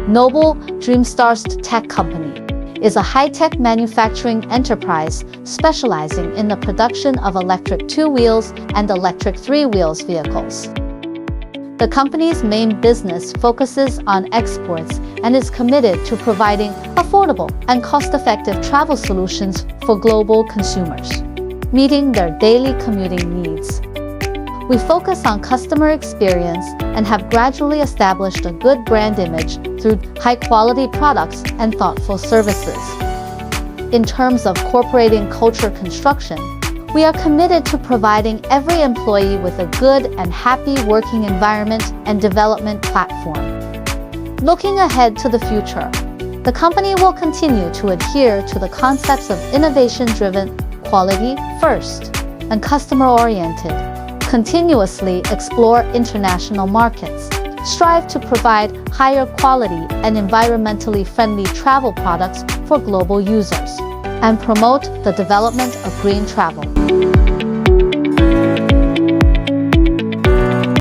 Noble Dreamstars Tech Company is a high-tech manufacturing enterprise specializing in the production of electric two-wheels and electric three-wheels vehicles. The company's main business focuses on exports and is committed to providing affordable and cost-effective travel solutions for global consumers, meeting their daily commuting needs. We focus on customer experience and have gradually established a good brand image through high-quality products and thoughtful services. In terms of corporate culture construction, we are committed to providing every employee with a good and happy working environment and development platform. Looking ahead to the future, the company will continue to adhere to the concepts of innovation-driven, quality first, and customer-oriented, continuously explore international markets, strive to provide higher quality and environmentally friendly travel products for global users, and promote the development of green travel.